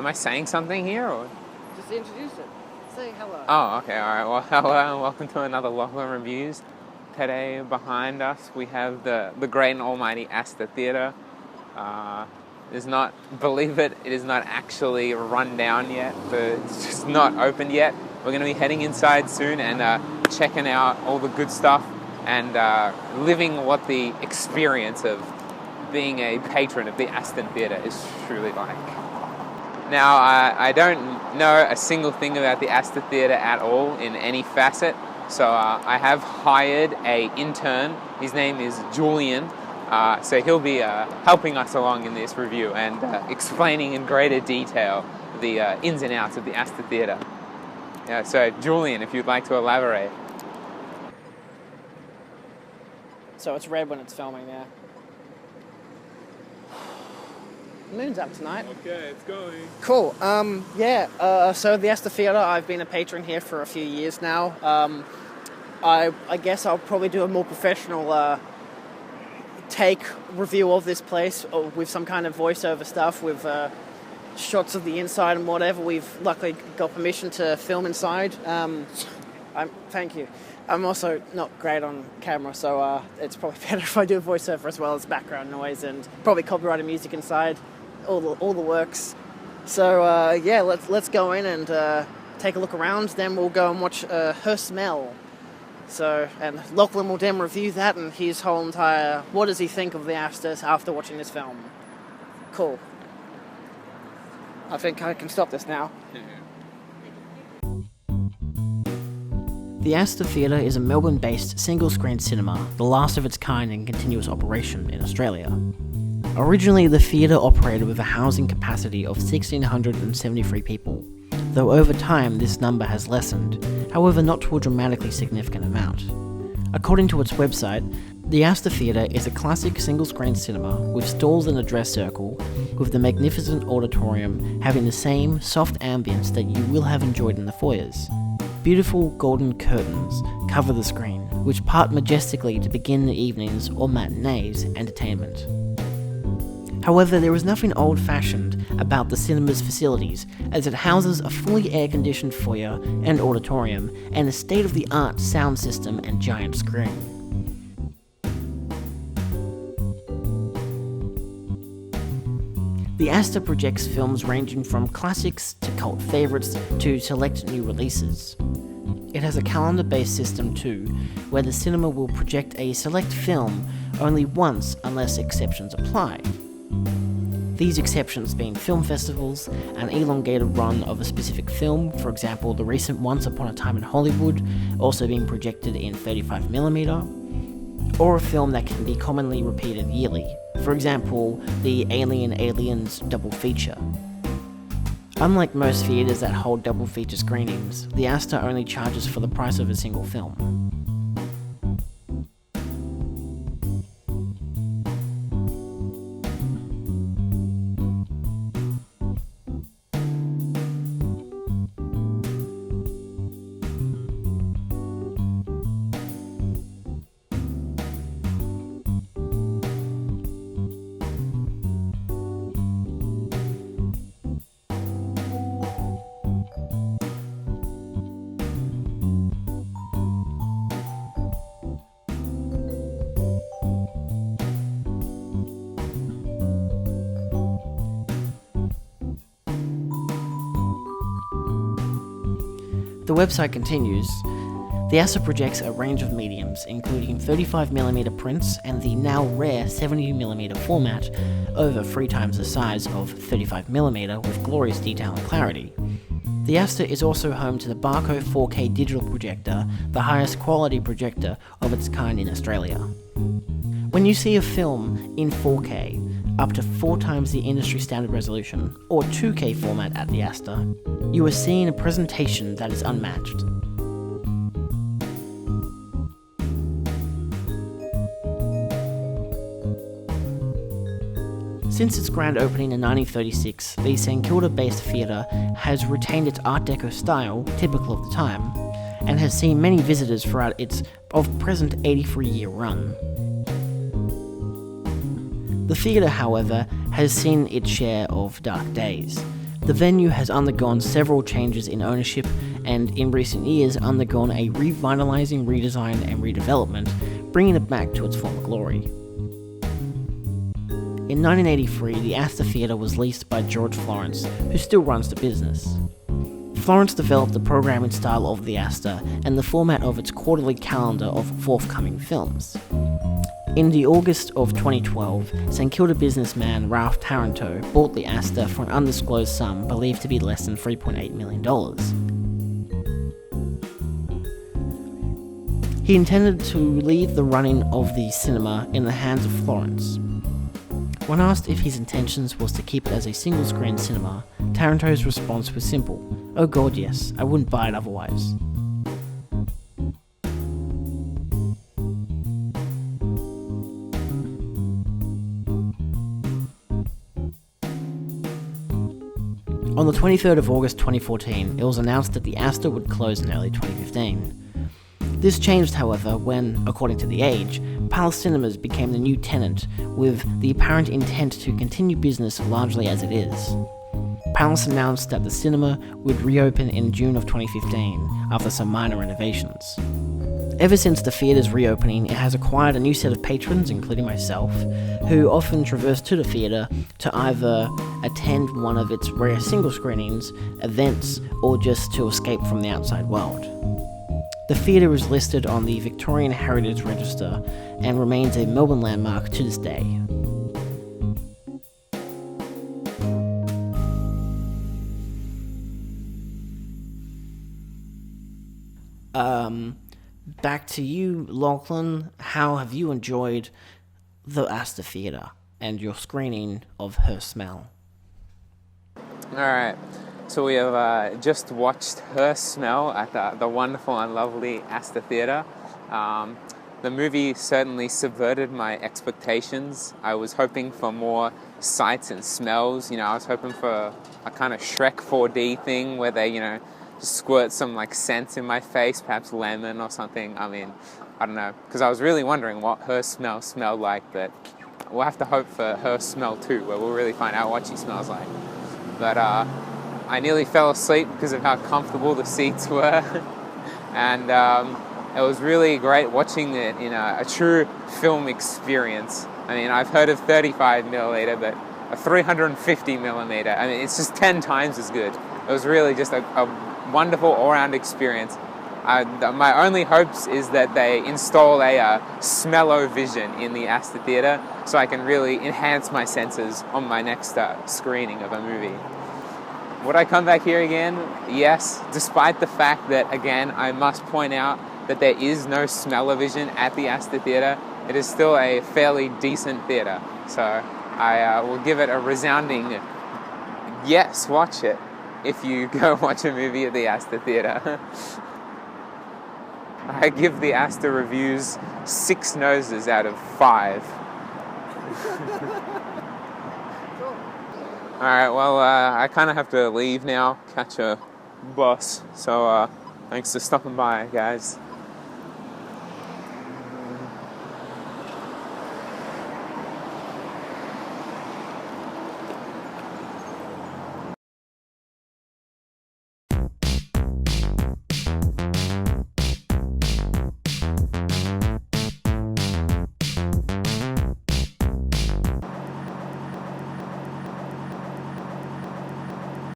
am I saying something here, or? Just introduce it. Say hello. Oh, okay, alright. Well, hello and welcome to another Lachlan Reviews. Today, behind us, we have the great and almighty Astor Theatre. Believe it is not actually run down yet, but it's just not opened yet. We're going to be heading inside soon and checking out all the good stuff and living what the experience of being a patron of the Astor Theatre is truly like. Now, I don't know a single thing about the Astor Theatre at all in any facet, so I have hired an intern. His name is Julian, so he'll be helping us along in this review and explaining in greater detail the ins and outs of the Astor Theatre. Yeah, so Julian, if you'd like to elaborate. So it's red when it's filming now. The moon's up tonight. Okay, it's going. Cool. So the Astor Theatre, I've been a patron here for a few years now. I guess I'll probably do a more professional take review of this place with some kind of voiceover stuff with shots of the inside and whatever. We've luckily got permission to film inside. Thank you. I'm also not great on camera, so it's probably better if I do a voiceover as well as background noise and probably copyrighted music inside. All the works. So let's go in and take a look around. Then we'll go and watch Her Smell. So, and Lachlan will then review that and his whole entire what does he think of the Astors after watching this film. Cool. I think I can stop this now. The Astor Theatre is a Melbourne-based single-screen cinema, the last of its kind in continuous operation in Australia. Originally, the theatre operated with a housing capacity of 1,673 people, though over time this number has lessened, however not to a dramatically significant amount. According to its website, the Astor Theatre is a classic single-screen cinema with stalls in a dress circle, with the magnificent auditorium having the same soft ambience that you will have enjoyed in the foyers. Beautiful golden curtains cover the screen, which part majestically to begin the evening's or matinee's entertainment. However, there is nothing old-fashioned about the cinema's facilities, as it houses a fully air-conditioned foyer and auditorium, and a state-of-the-art sound system and giant screen. The Astor projects films ranging from classics to cult favourites to select new releases. It has a calendar-based system too, where the cinema will project a select film only once unless exceptions apply. These exceptions being film festivals, an elongated run of a specific film, for example the recent Once Upon a Time in Hollywood, also being projected in 35mm, or a film that can be commonly repeated yearly, for example the Aliens double feature. Unlike most theatres that hold double feature screenings, the Astor only charges for the price of a single film. The website continues, the Astor projects a range of mediums, including 35mm prints and the now rare 70mm format, over 3 times the size of 35mm with glorious detail and clarity. The Astor is also home to the Barco 4K digital projector, the highest quality projector of its kind in Australia. When you see a film in 4K, up to 4 times the industry standard resolution, or 2K format at the Astor, you are seeing a presentation that is unmatched. Since its grand opening in 1936, the St Kilda-based theatre has retained its Art Deco style, typical of the time, and has seen many visitors throughout its present 83-year run. The theatre, however, has seen its share of dark days. The venue has undergone several changes in ownership and in recent years undergone a revitalizing redesign and redevelopment, bringing it back to its former glory. In 1983, the Astor Theatre was leased by George Florence, who still runs the business. Florence developed the programming style of the Astor and the format of its quarterly calendar of forthcoming films. In the August of 2012, St Kilda businessman Ralph Tarantino bought the Astor for an undisclosed sum believed to be less than $3.8 million. He intended to leave the running of the cinema in the hands of Florence. When asked if his intentions was to keep it as a single-screen cinema, Tarantino's response was simple: "Oh God, yes, I wouldn't buy it otherwise." On the 23rd of August 2014, it was announced that the Astor would close in early 2015. This changed, however, when, according to The Age, Palace Cinemas became the new tenant, with the apparent intent to continue business largely as it is. Palace announced that the cinema would reopen in June of 2015, after some minor renovations. Ever since the theatre's reopening, it has acquired a new set of patrons, including myself, who often traverse to the theatre to either attend one of its rare single screenings, events, or just to escape from the outside world. The theatre is listed on the Victorian Heritage Register and remains a Melbourne landmark to this day. Back to you, Lachlan. How have you enjoyed the Astor Theatre and your screening of Her Smell? Alright, so we have just watched Her Smell at the wonderful and lovely Astor Theatre. The movie certainly subverted my expectations. I was hoping for more sights and smells. I was hoping for a kind of Shrek 4D thing where they, just squirt some scents in my face, perhaps lemon or something. I don't know, because I was really wondering what Her Smell smelled like, but we'll have to hope for Her Smell 2, where we'll really find out what she smells like. But I nearly fell asleep because of how comfortable the seats were, and it was really great watching it in a true film experience. I've heard of 35mm, but a 350mm, it's just 10 times as good. It was really just a wonderful all-round experience. My only hopes is that they install a smell-o-vision in the Astor Theatre so I can really enhance my senses on my next screening of a movie. Would I come back here again? Yes, despite the fact that, again, I must point out that there is no smell-o-vision at the Astor Theatre. It is still a fairly decent theatre. So I will give it a resounding yes, watch it if you go watch a movie at the Astor Theatre. I give the Astor reviews 6 noses out of 5. Alright, well, I kind of have to leave now, catch a bus. So, thanks for stopping by, guys.